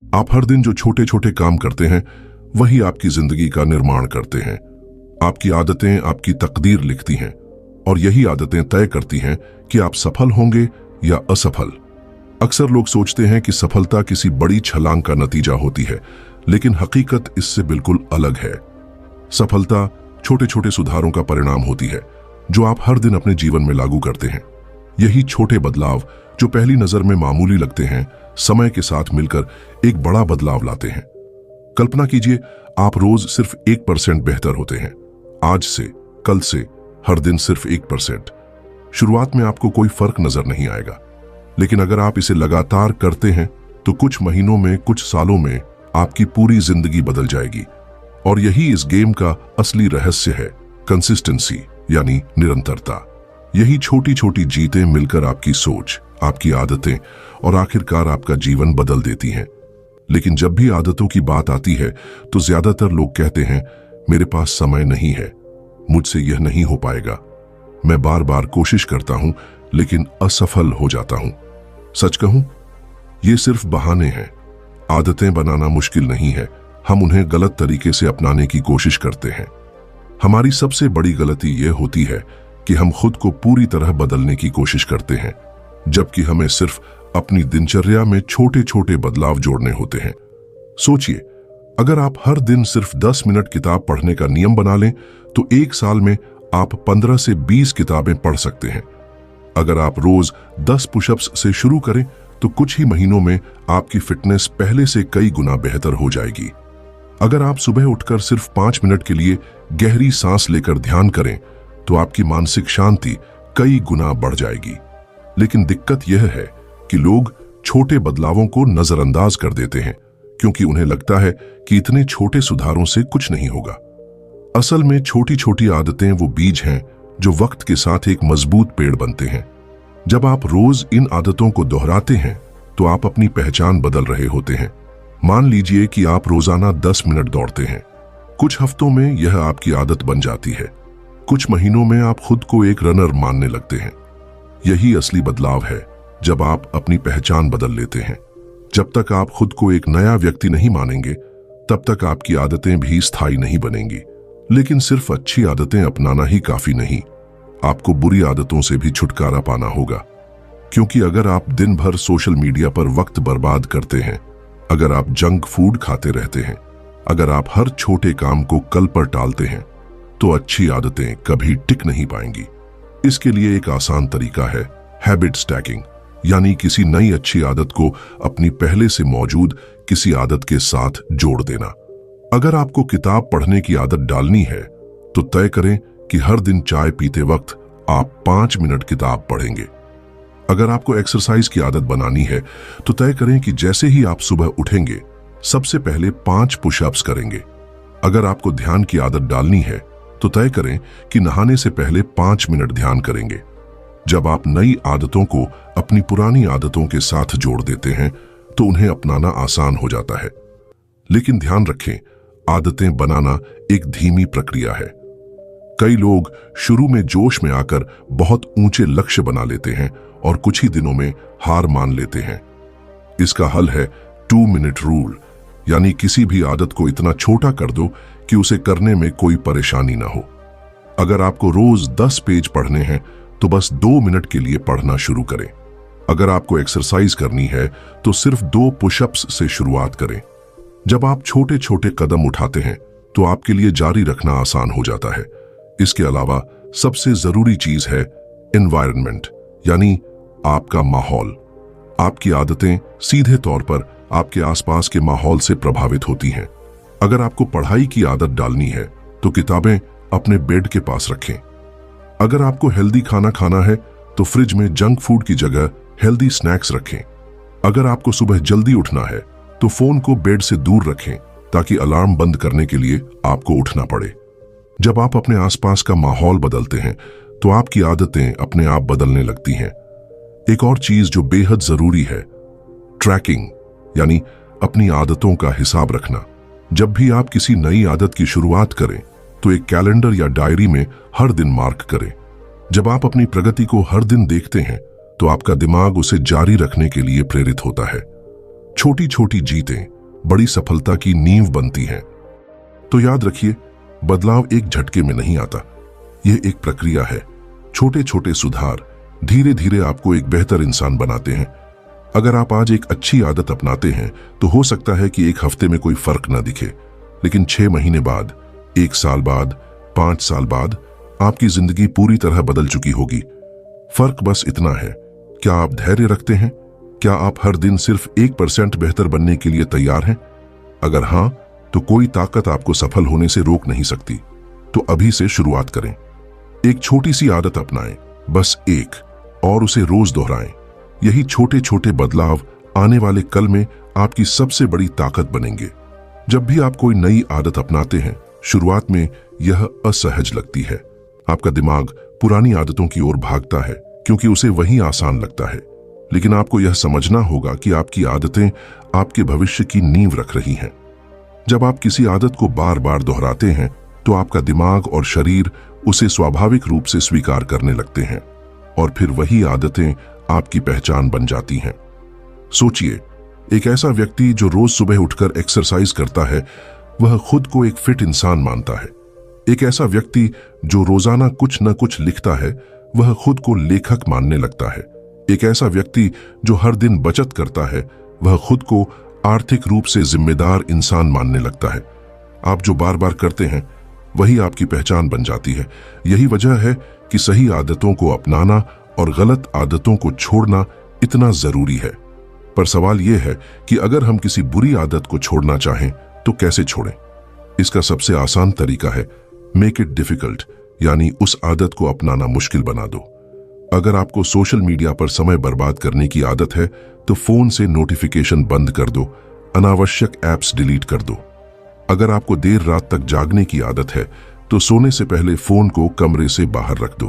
आप हर दिन जो छोटे छोटे काम करते हैं वही आपकी जिंदगी का निर्माण करते हैं। आपकी आदतें आपकी तकदीर लिखती हैं और यही आदतें तय करती हैं कि आप सफल होंगे या असफल। अक्सर लोग सोचते हैं कि सफलता किसी बड़ी छलांग का नतीजा होती है, लेकिन हकीकत इससे बिल्कुल अलग है। सफलता छोटे छोटे सुधारों का परिणाम होती है जो आप हर दिन अपने जीवन में लागू करते हैं। यही छोटे बदलाव जो पहली नजर में मामूली लगते हैं, समय के साथ मिलकर एक बड़ा बदलाव लाते हैं। कल्पना कीजिए, आप रोज सिर्फ 1% बेहतर होते हैं। आज से, कल से, हर दिन सिर्फ 1%। शुरुआत में आपको कोई फर्क नजर नहीं आएगा, लेकिन अगर आप इसे लगातार करते हैं तो कुछ महीनों में, कुछ सालों में आपकी पूरी जिंदगी बदल जाएगी। और यही इस गेम का असली रहस्य है, कंसिस्टेंसी यानी निरंतरता। यही छोटी छोटी जीतें मिलकर आपकी सोच, आपकी आदतें और आखिरकार आपका जीवन बदल देती हैं। लेकिन जब भी आदतों की बात आती है तो ज्यादातर लोग कहते हैं, मेरे पास समय नहीं है, मुझसे यह नहीं हो पाएगा, मैं बार बार कोशिश करता हूं लेकिन असफल हो जाता हूं। सच कहूं, ये सिर्फ बहाने हैं। आदतें बनाना मुश्किल नहीं है, हम उन्हें गलत तरीके से अपनाने की कोशिश करते हैं। हमारी सबसे बड़ी गलती यह होती है कि हम खुद को पूरी तरह बदलने की कोशिश करते हैं, जबकि हमें सिर्फ अपनी दिनचर्या में छोटे छोटे बदलाव जोड़ने होते हैं। सोचिए, अगर आप हर दिन सिर्फ 10 मिनट किताब पढ़ने का नियम बना लें तो एक साल में आप 15 से 20 किताबें पढ़ सकते हैं। अगर आप रोज 10 पुशअप्स से शुरू करें तो कुछ ही महीनों में आपकी फिटनेस पहले से कई गुना बेहतर हो जाएगी। अगर आप सुबह उठकर सिर्फ 5 मिनट के लिए गहरी सांस लेकर ध्यान करें तो आपकी मानसिक शांति कई गुना बढ़ जाएगी। लेकिन दिक्कत यह है कि लोग छोटे बदलावों को नजरअंदाज कर देते हैं, क्योंकि उन्हें लगता है कि इतने छोटे सुधारों से कुछ नहीं होगा। असल में छोटी छोटी आदतें वो बीज हैं जो वक्त के साथ एक मजबूत पेड़ बनते हैं। जब आप रोज इन आदतों को दोहराते हैं तो आप अपनी पहचान बदल रहे होते हैं। मान लीजिए कि आप रोजाना 10 मिनट दौड़ते हैं। कुछ हफ्तों में यह आपकी आदत बन जाती है। कुछ महीनों में आप खुद को एक रनर मानने लगते हैं। यही असली बदलाव है, जब आप अपनी पहचान बदल लेते हैं। जब तक आप खुद को एक नया व्यक्ति नहीं मानेंगे, तब तक आपकी आदतें भी स्थायी नहीं बनेंगी। लेकिन सिर्फ अच्छी आदतें अपनाना ही काफी नहीं, आपको बुरी आदतों से भी छुटकारा पाना होगा। क्योंकि अगर आप दिन भर सोशल मीडिया पर वक्त बर्बाद करते हैं, अगर आप जंक फूड खाते रहते हैं, अगर आप हर छोटे काम को कल पर टालते हैं, तो अच्छी आदतें कभी टिक नहीं पाएंगी। इसके लिए एक आसान तरीका है, हैबिट स्टैकिंग, यानी किसी नई अच्छी आदत को अपनी पहले से मौजूद किसी आदत के साथ जोड़ देना। अगर आपको किताब पढ़ने की आदत डालनी है तो तय करें कि हर दिन चाय पीते वक्त आप 5 मिनट किताब पढ़ेंगे। अगर आपको एक्सरसाइज की आदत बनानी है तो तय करें कि जैसे ही आप सुबह उठेंगे सबसे पहले 5 पुशअप्स करेंगे। अगर आपको ध्यान की आदत डालनी है तो तय करें कि नहाने से पहले 5 मिनट ध्यान करेंगे। जब आप नई आदतों को अपनी पुरानी आदतों के साथ जोड़ देते हैं तो उन्हें अपनाना आसान हो जाता है। लेकिन ध्यान रखें, आदतें बनाना एक धीमी प्रक्रिया है। कई लोग शुरू में जोश में आकर बहुत ऊंचे लक्ष्य बना लेते हैं और कुछ ही दिनों में हार मान लेते हैं। इसका हल है 2 मिनट रूल, यानी किसी भी आदत को इतना छोटा कर दो कि उसे करने में कोई परेशानी ना हो। अगर आपको रोज 10 पेज पढ़ने हैं तो बस 2 मिनट के लिए पढ़ना शुरू करें। अगर आपको एक्सरसाइज करनी है तो सिर्फ 2 पुशअप्स से शुरुआत करें। जब आप छोटे छोटे कदम उठाते हैं तो आपके लिए जारी रखना आसान हो जाता है। इसके अलावा सबसे जरूरी चीज है एनवायरनमेंट, यानी आपका माहौल। आपकी आदतें सीधे तौर पर आपके आसपास के माहौल से प्रभावित होती हैं। अगर आपको पढ़ाई की आदत डालनी है तो किताबें अपने बेड के पास रखें। अगर आपको हेल्दी खाना खाना है तो फ्रिज में जंक फूड की जगह हेल्दी स्नैक्स रखें। अगर आपको सुबह जल्दी उठना है तो फोन को बेड से दूर रखें ताकि अलार्म बंद करने के लिए आपको उठना पड़े। जब आप अपने आसपास का माहौल बदलते हैं तो आपकी आदतें अपने आप बदलने लगती हैं। एक और चीज जो बेहद जरूरी है, ट्रैकिंग, यानी अपनी आदतों का हिसाब रखना। जब भी आप किसी नई आदत की शुरुआत करें तो एक कैलेंडर या डायरी में हर दिन मार्क करें। जब आप अपनी प्रगति को हर दिन देखते हैं तो आपका दिमाग उसे जारी रखने के लिए प्रेरित होता है। छोटी छोटी जीतें बड़ी सफलता की नींव बनती हैं। तो याद रखिए, बदलाव एक झटके में नहीं आता, यह एक प्रक्रिया है। छोटे छोटे सुधार धीरे धीरे आपको एक बेहतर इंसान बनाते हैं। अगर आप आज एक अच्छी आदत अपनाते हैं तो हो सकता है कि एक हफ्ते में कोई फर्क ना दिखे, लेकिन 6 महीने बाद, 1 साल बाद, 5 साल बाद आपकी जिंदगी पूरी तरह बदल चुकी होगी। फर्क बस इतना है, क्या आप धैर्य रखते हैं? क्या आप हर दिन सिर्फ 1% बेहतर बनने के लिए तैयार हैं? अगर हां, तो कोई ताकत आपको सफल होने से रोक नहीं सकती। तो अभी से शुरुआत करें। एक छोटी सी आदत अपनाएं, बस एक, और उसे रोज दोहराएं। यही छोटे छोटे बदलाव आने वाले कल में आपकी सबसे बड़ी ताकत बनेंगे। जब भी आप कोई नई आदत अपनाते हैं, शुरुआत में यह असहज लगती है। आपका दिमाग पुरानी आदतों की ओर भागता है क्योंकि उसे वही आसान लगता है। लेकिन आपको यह समझना होगा कि आपकी आदतें आपके भविष्य की नींव रख रही हैं। जब आप किसी आदत को बार बार दोहराते हैं तो आपका दिमाग और शरीर उसे स्वाभाविक रूप से स्वीकार करने लगते हैं, और फिर वही आदतें आपकी पहचान बन जाती हैं। सोचिए, एक ऐसा व्यक्ति जो रोज सुबह उठकर एक्सरसाइज करता है, वह खुद को एक फिट इंसान मानता है। एक ऐसा व्यक्ति जो रोजाना कुछ न कुछ लिखता है, वह खुद को लेखक मानने लगता है। एक ऐसा व्यक्ति जो हर दिन बचत करता है, वह खुद को आर्थिक रूप से जिम्मेदार इंसान मानने लगता है। आप जो बार बार करते हैं वही आपकी पहचान बन जाती है। यही वजह है कि सही आदतों को अपनाना और गलत आदतों को छोड़ना इतना जरूरी है। पर सवाल यह है कि अगर हम किसी बुरी आदत को छोड़ना चाहें तो कैसे छोड़ें? इसका सबसे आसान तरीका है मेक इट डिफिकल्ट, यानी उस आदत को अपनाना मुश्किल बना दो। अगर आपको सोशल मीडिया पर समय बर्बाद करने की आदत है तो फोन से नोटिफिकेशन बंद कर दो, अनावश्यक ऐप्स डिलीट कर दो। अगर आपको देर रात तक जागने की आदत है तो सोने से पहले फोन को कमरे से बाहर रख दो।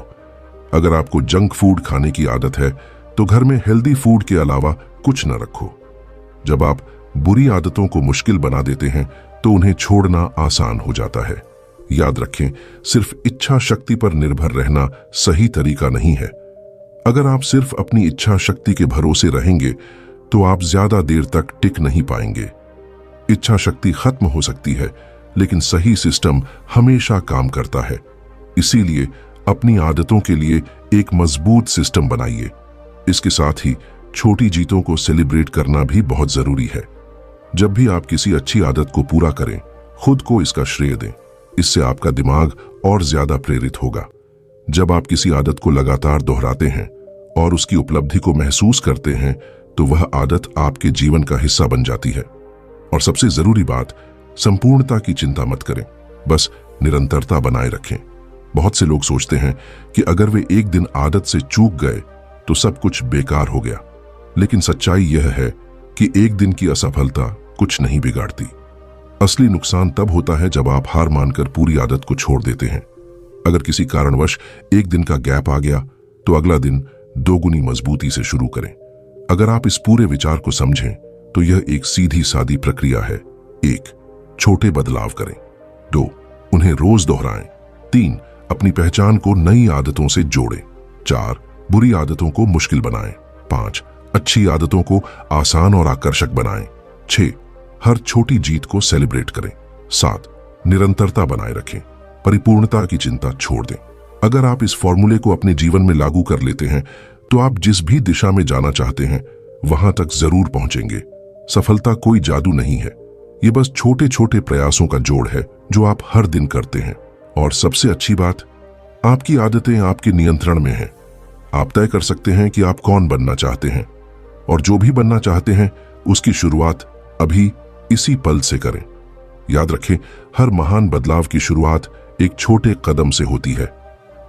अगर आपको जंक फूड खाने की आदत है तो घर में हेल्दी फूड के अलावा कुछ न रखो। जब आप बुरी आदतों को मुश्किल बना देते हैं तो उन्हें छोड़ना आसान हो जाता है। याद रखें, सिर्फ इच्छा शक्ति पर निर्भर रहना सही तरीका नहीं है। अगर आप सिर्फ अपनी इच्छा शक्ति के भरोसे रहेंगे तो आप ज्यादा देर तक टिक नहीं पाएंगे। इच्छा शक्ति खत्म हो सकती है, लेकिन सही सिस्टम हमेशा काम करता है। इसीलिए अपनी आदतों के लिए एक मजबूत सिस्टम बनाइए। इसके साथ ही छोटी जीतों को सेलिब्रेट करना भी बहुत जरूरी है। जब भी आप किसी अच्छी आदत को पूरा करें, खुद को इसका श्रेय दें। इससे आपका दिमाग और ज्यादा प्रेरित होगा। जब आप किसी आदत को लगातार दोहराते हैं और उसकी उपलब्धि को महसूस करते हैं तो वह आदत आपके जीवन का हिस्सा बन जाती है। और सबसे जरूरी बात, संपूर्णता की चिंता मत करें, बस निरंतरता बनाए रखें। बहुत से लोग सोचते हैं कि अगर वे एक दिन आदत से चूक गए तो सब कुछ बेकार हो गया, लेकिन सच्चाई यह है कि एक दिन की असफलता कुछ नहीं बिगाड़ती। असली नुकसान तब होता है जब आप हार मानकर पूरी आदत को छोड़ देते हैं। अगर किसी कारणवश एक दिन का गैप आ गया तो अगला दिन दोगुनी मजबूती से शुरू करें। अगर आप इस पूरे विचार को समझें तो यह एक सीधी सादी प्रक्रिया है। 1, छोटे बदलाव करें। 2, उन्हें रोज दोहराएं। 3, अपनी पहचान को नई आदतों से जोड़ें। 4, बुरी आदतों को मुश्किल बनाएं। 5, अच्छी आदतों को आसान और आकर्षक बनाएं। 6, हर छोटी जीत को सेलिब्रेट करें। 7, निरंतरता बनाए रखें। परिपूर्णता की चिंता छोड़ दें। अगर आप इस फॉर्मूले को अपने जीवन में लागू कर लेते हैं तो आप जिस भी दिशा में जाना चाहते हैं वहां तक जरूर पहुंचेंगे। सफलता कोई जादू नहीं है, ये बस छोटे छोटे प्रयासों का जोड़ है जो आप हर दिन करते हैं। और सबसे अच्छी बात, आपकी आदतें आपके नियंत्रण में हैं। आप तय कर सकते हैं कि आप कौन बनना चाहते हैं, और जो भी बनना चाहते हैं उसकी शुरुआत अभी इसी पल से करें। याद रखें, हर महान बदलाव की शुरुआत एक छोटे कदम से होती है।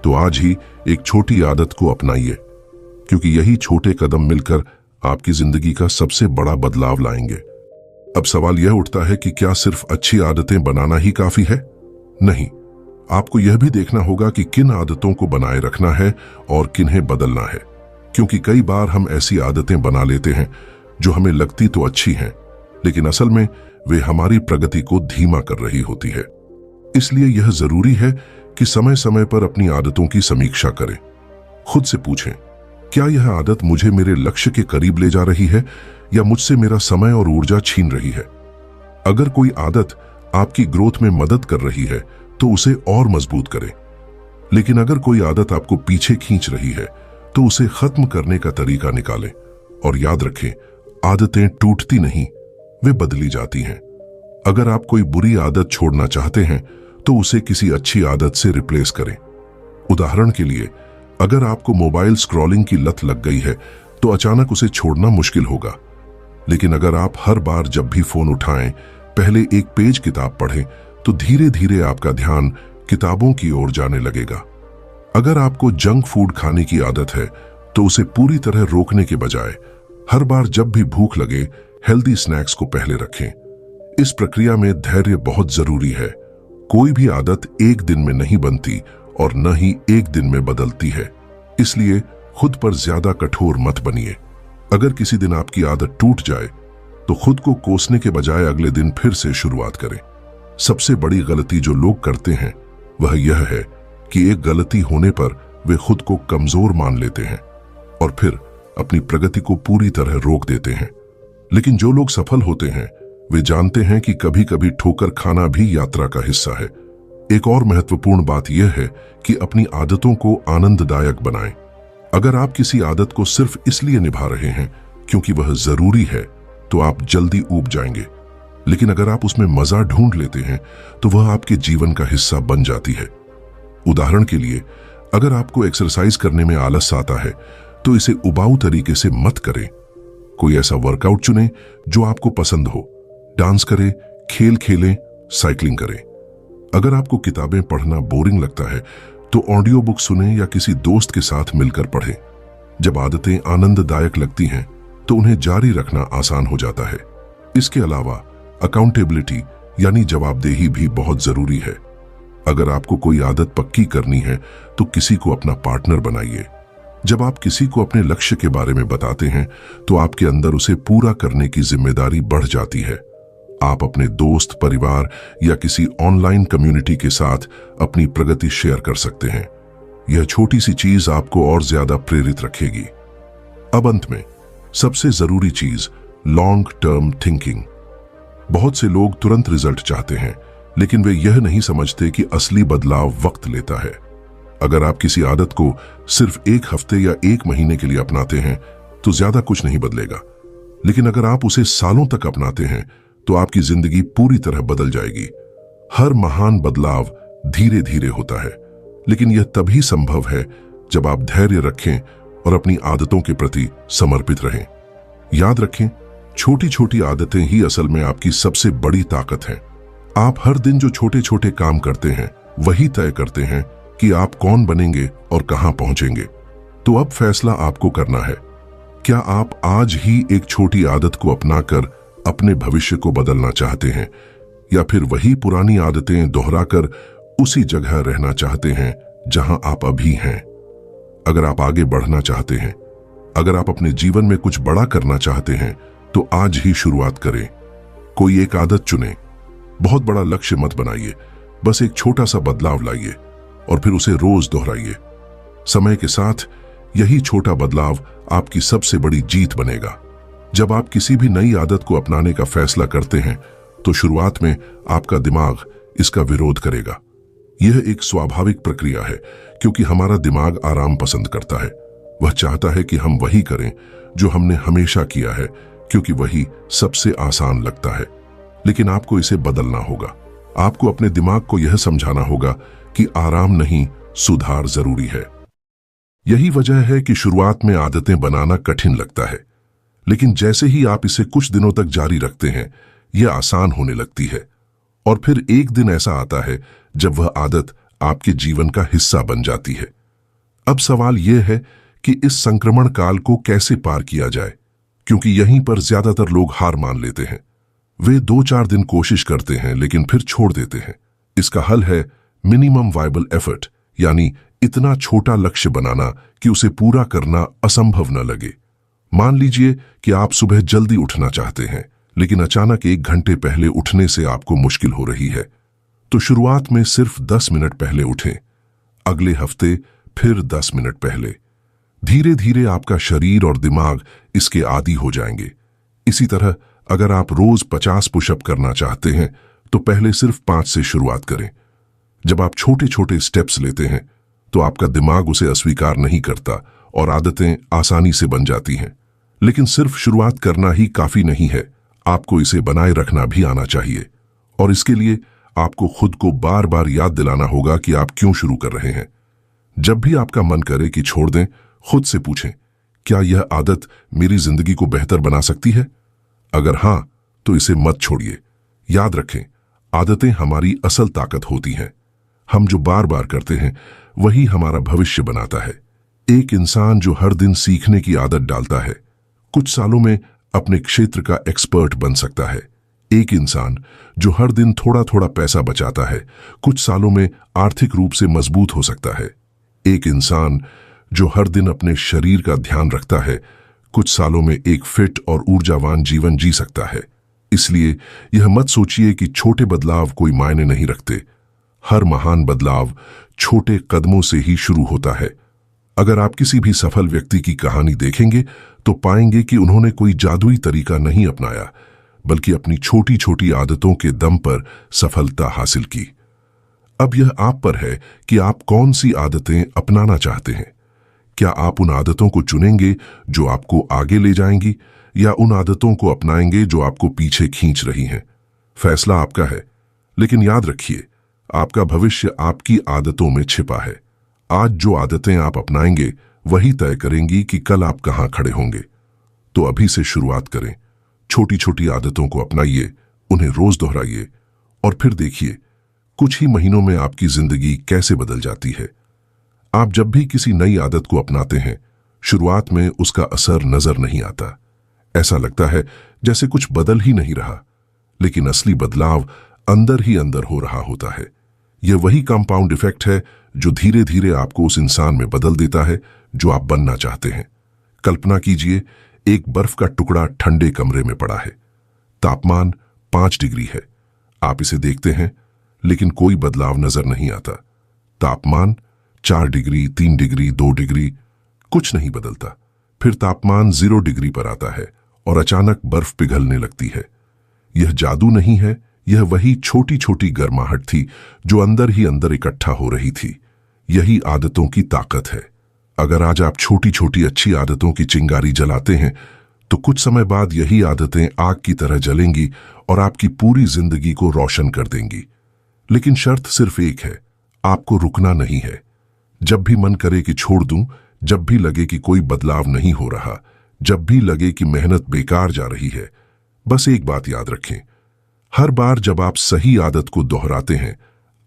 तो आज ही एक छोटी आदत को अपनाइए, क्योंकि यही छोटे कदम मिलकर आपकी जिंदगी का सबसे बड़ा बदलाव लाएंगे। अब सवाल यह उठता है कि क्या सिर्फ अच्छी आदतें बनाना ही काफी है? नहीं, आपको यह भी देखना होगा कि किन आदतों को बनाए रखना है और किन्हें बदलना है। क्योंकि कई बार हम ऐसी आदतें बना लेते हैं जो हमें लगती तो अच्छी हैं, लेकिन असल में वे हमारी प्रगति को धीमा कर रही होती है। इसलिए यह जरूरी है कि समय समय पर अपनी आदतों की समीक्षा करें। खुद से पूछें, क्या यह आदत मुझे मेरे लक्ष्य के करीब ले जा रही है या मुझसे मेरा समय और ऊर्जा छीन रही है? अगर कोई आदत आपकी ग्रोथ में मदद कर रही है तो उसे और मजबूत करें। लेकिन अगर कोई आदत आपको पीछे खींच रही है तो उसे खत्म करने का तरीका निकालें। और याद रखें, आदतें टूटती नहीं, वे बदली जाती हैं। अगर आप कोई बुरी आदत छोड़ना चाहते हैं तो उसे किसी अच्छी आदत से रिप्लेस करें। उदाहरण के लिए, अगर आपको मोबाइल स्क्रॉलिंग की लत लग गई है तो अचानक उसे छोड़ना मुश्किल होगा। लेकिन अगर आप हर बार जब भी फोन उठाएं पहले एक पेज किताब पढ़ें तो धीरे धीरे आपका ध्यान किताबों की ओर जाने लगेगा। अगर आपको जंक फूड खाने की आदत है तो उसे पूरी तरह रोकने के बजाय हर बार जब भी भूख लगे हेल्दी स्नैक्स को पहले रखें। इस प्रक्रिया में धैर्य बहुत जरूरी है। कोई भी आदत एक दिन में नहीं बनती और न ही एक दिन में बदलती है, इसलिए खुद पर ज्यादा कठोर मत बनिए। अगर किसी दिन आपकी आदत टूट जाए तो खुद को कोसने के बजाय अगले दिन फिर से शुरुआत करें। सबसे बड़ी गलती जो लोग करते हैं वह यह है कि एक गलती होने पर वे खुद को कमजोर मान लेते हैं और फिर अपनी प्रगति को पूरी तरह रोक देते हैं। लेकिन जो लोग सफल होते हैं वे जानते हैं कि कभी कभी ठोकर खाना भी यात्रा का हिस्सा है। एक और महत्वपूर्ण बात यह है कि अपनी आदतों को आनंददायक बनाएं। अगर आप किसी आदत को सिर्फ इसलिए निभा रहे हैं क्योंकि वह जरूरी है तो आप जल्दी ऊब जाएंगे। लेकिन अगर आप उसमें मजा ढूंढ लेते हैं तो वह आपके जीवन का हिस्सा बन जाती है। उदाहरण के लिए, अगर आपको एक्सरसाइज करने में आलस आता है तो इसे उबाऊ तरीके से मत करें। कोई ऐसा वर्कआउट चुनें जो आपको पसंद हो। डांस करें, खेल खेलें, साइकिलिंग करें। अगर आपको किताबें पढ़ना बोरिंग लगता है तो ऑडियो बुक सुनें या किसी दोस्त के साथ मिलकर पढ़ें। जब आदतें आनंददायक लगती हैं तो उन्हें जारी रखना आसान हो जाता है। इसके अलावा अकाउंटेबिलिटी यानी जवाबदेही भी बहुत जरूरी है। अगर आपको कोई आदत पक्की करनी है तो किसी को अपना पार्टनर बनाइए। जब आप किसी को अपने लक्ष्य के बारे में बताते हैं तो आपके अंदर उसे पूरा करने की जिम्मेदारी बढ़ जाती है। आप अपने दोस्त, परिवार या किसी ऑनलाइन कम्युनिटी के साथ अपनी प्रगति शेयर कर सकते हैं। यह छोटी सी चीज आपको और ज्यादा प्रेरित रखेगी। अब अंत में सबसे जरूरी चीज, लॉन्ग टर्म थिंकिंग। बहुत से लोग तुरंत रिजल्ट चाहते हैं लेकिन वे यह नहीं समझते कि असली बदलाव वक्त लेता है। अगर आप किसी आदत को सिर्फ एक हफ्ते या एक महीने के लिए अपनाते हैं तो ज्यादा कुछ नहीं बदलेगा। लेकिन अगर आप उसे सालों तक अपनाते हैं तो आपकी जिंदगी पूरी तरह बदल जाएगी। हर महान बदलाव धीरे धीरे होता है, लेकिन यह तभी संभव है जब आप धैर्य रखें और अपनी आदतों के प्रति समर्पित रहें। याद रखें, छोटी छोटी आदतें ही असल में आपकी सबसे बड़ी ताकत हैं। आप हर दिन जो छोटे छोटे काम करते हैं वही तय करते हैं कि आप कौन बनेंगे और कहां पहुंचेंगे। तो अब फैसला आपको करना है। क्या आप आज ही एक छोटी आदत को अपनाकर अपने भविष्य को बदलना चाहते हैं या फिर वही पुरानी आदतें दोहराकर उसी जगह रहना चाहते हैं जहां आप अभी हैं? अगर आप आगे बढ़ना चाहते हैं, अगर आप अपने जीवन में कुछ बड़ा करना चाहते हैं तो आज ही शुरुआत करें। कोई एक आदत चुनें। बहुत बड़ा लक्ष्य मत बनाइए, बस एक छोटा सा बदलाव लाइए और फिर उसे रोज दोहराइए। समय के साथ यही छोटा बदलाव आपकी सबसे बड़ी जीत बनेगा। जब आप किसी भी नई आदत को अपनाने का फैसला करते हैं तो शुरुआत में आपका दिमाग इसका विरोध करेगा। यह एक स्वाभाविक प्रक्रिया है क्योंकि हमारा दिमाग आराम पसंद करता है। वह चाहता है कि हम वही करें जो हमने हमेशा किया है क्योंकि वही सबसे आसान लगता है। लेकिन आपको इसे बदलना होगा। आपको अपने दिमाग को यह समझाना होगा कि आराम नहीं, सुधार जरूरी है। यही वजह है कि शुरुआत में आदतें बनाना कठिन लगता है, लेकिन जैसे ही आप इसे कुछ दिनों तक जारी रखते हैं यह आसान होने लगती है। और फिर एक दिन ऐसा आता है जब वह आदत आपके जीवन का हिस्सा बन जाती है। अब सवाल यह है कि इस संक्रमण काल को कैसे पार किया जाए, क्योंकि यहीं पर ज्यादातर लोग हार मान लेते हैं। वे 2-4 दिन कोशिश करते हैं लेकिन फिर छोड़ देते हैं। इसका हल है मिनिमम वायबल एफर्ट, यानी इतना छोटा लक्ष्य बनाना कि उसे पूरा करना असंभव न लगे। मान लीजिए कि आप सुबह जल्दी उठना चाहते हैं लेकिन अचानक 1 घंटे पहले उठने से आपको मुश्किल हो रही है, तो शुरुआत में सिर्फ 10 मिनट पहले उठें। अगले हफ्ते फिर 10 मिनट पहले, धीरे धीरे आपका शरीर और दिमाग इसके आदी हो जाएंगे। इसी तरह अगर आप रोज 50 पुशअप करना चाहते हैं तो पहले सिर्फ 5 से शुरुआत करें। जब आप छोटे छोटे स्टेप्स लेते हैं तो आपका दिमाग उसे अस्वीकार नहीं करता और आदतें आसानी से बन जाती हैं। लेकिन सिर्फ शुरुआत करना ही काफी नहीं है, आपको इसे बनाए रखना भी आना चाहिए। और इसके लिए आपको खुद को बार बार याद दिलाना होगा कि आप क्यों शुरू कर रहे हैं। जब भी आपका मन करे कि छोड़ दें, खुद से पूछें, क्या यह आदत मेरी जिंदगी को बेहतर बना सकती है? अगर हां, तो इसे मत छोड़िए। याद रखें, आदतें हमारी असल ताकत होती हैं। हम जो बार बार करते हैं वही हमारा भविष्य बनाता है। एक इंसान जो हर दिन सीखने की आदत डालता है, कुछ सालों में अपने क्षेत्र का एक्सपर्ट बन सकता है। एक इंसान जो हर दिन थोड़ा थोड़ा पैसा बचाता है, कुछ सालों में आर्थिक रूप से मजबूत हो सकता है। एक इंसान जो हर दिन अपने शरीर का ध्यान रखता है, कुछ सालों में एक फिट और ऊर्जावान जीवन जी सकता है। इसलिए यह मत सोचिए कि छोटे बदलाव कोई मायने नहीं रखते। हर महान बदलाव छोटे कदमों से ही शुरू होता है। अगर आप किसी भी सफल व्यक्ति की कहानी देखेंगे तो पाएंगे कि उन्होंने कोई जादुई तरीका नहीं अपनाया, बल्कि अपनी छोटी छोटी आदतों के दम पर सफलता हासिल की। अब यह आप पर है कि आप कौन सी आदतें अपनाना चाहते हैं। क्या आप उन आदतों को चुनेंगे जो आपको आगे ले जाएंगी, या उन आदतों को अपनाएंगे जो आपको पीछे खींच रही हैं? फैसला आपका है, लेकिन याद रखिए, आपका भविष्य आपकी आदतों में छिपा है। आज जो आदतें आप अपनाएंगे वही तय करेंगी कि कल आप कहां खड़े होंगे। तो अभी से शुरुआत करें। छोटी छोटी आदतों को अपनाइए, उन्हें रोज दोहराइए, और फिर देखिए कुछ ही महीनों में आपकी जिंदगी कैसे बदल जाती है। आप जब भी किसी नई आदत को अपनाते हैं, शुरुआत में उसका असर नजर नहीं आता। ऐसा लगता है जैसे कुछ बदल ही नहीं रहा, लेकिन असली बदलाव अंदर ही अंदर हो रहा होता है। यह वही कंपाउंड इफेक्ट है जो धीरे धीरे आपको उस इंसान में बदल देता है जो आप बनना चाहते हैं। कल्पना कीजिए, एक बर्फ का टुकड़ा ठंडे कमरे में पड़ा है। तापमान 5 डिग्री है। आप इसे देखते हैं, लेकिन कोई बदलाव नजर नहीं आता। तापमान 4 डिग्री, 3 डिग्री, 2 डिग्री, कुछ नहीं बदलता। फिर तापमान 0 डिग्री पर आता है और अचानक बर्फ पिघलने लगती है। यह जादू नहीं है, यह वही छोटी छोटी गर्माहट थी जो अंदर ही अंदर इकट्ठा हो रही थी। यही आदतों की ताकत है। अगर आज आप छोटी छोटी अच्छी आदतों की चिंगारी जलाते हैं, तो कुछ समय बाद यही आदतें आग की तरह जलेंगी और आपकी पूरी जिंदगी को रोशन कर देंगी। लेकिन शर्त सिर्फ एक है, आपको रुकना नहीं है। जब भी मन करे कि छोड़ दूं, जब भी लगे कि कोई बदलाव नहीं हो रहा, जब भी लगे कि मेहनत बेकार जा रही है, बस एक बात याद रखें, हर बार जब आप सही आदत को दोहराते हैं,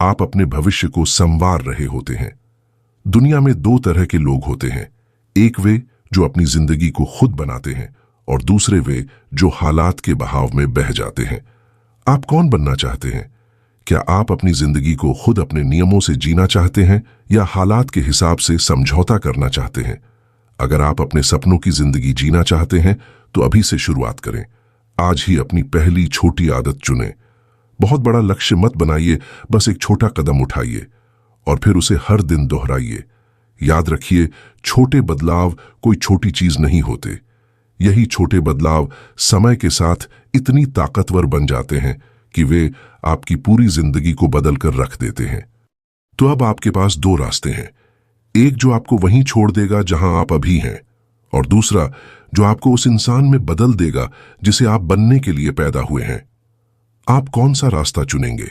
आप अपने भविष्य को संवार रहे होते हैं। दुनिया में 2 तरह के लोग होते हैं, एक वे जो अपनी जिंदगी को खुद बनाते हैं, और दूसरे वे जो हालात के बहाव में बह जाते हैं। आप कौन बनना चाहते हैं? क्या आप अपनी जिंदगी को खुद अपने नियमों से जीना चाहते हैं, या हालात के हिसाब से समझौता करना चाहते हैं? अगर आप अपने सपनों की जिंदगी जीना चाहते हैं तो अभी से शुरुआत करें। आज ही अपनी पहली छोटी आदत चुनें। बहुत बड़ा लक्ष्य मत बनाइए, बस एक छोटा कदम उठाइए और फिर उसे हर दिन दोहराइए। याद रखिए, छोटे बदलाव कोई छोटी चीज नहीं होते। यही छोटे बदलाव समय के साथ इतनी ताकतवर बन जाते हैं कि वे आपकी पूरी जिंदगी को बदल कर रख देते हैं। तो अब आपके पास 2 रास्ते हैं, एक जो आपको वहीं छोड़ देगा जहां आप अभी हैं, और दूसरा जो आपको उस इंसान में बदल देगा जिसे आप बनने के लिए पैदा हुए हैं। आप कौन सा रास्ता चुनेंगे?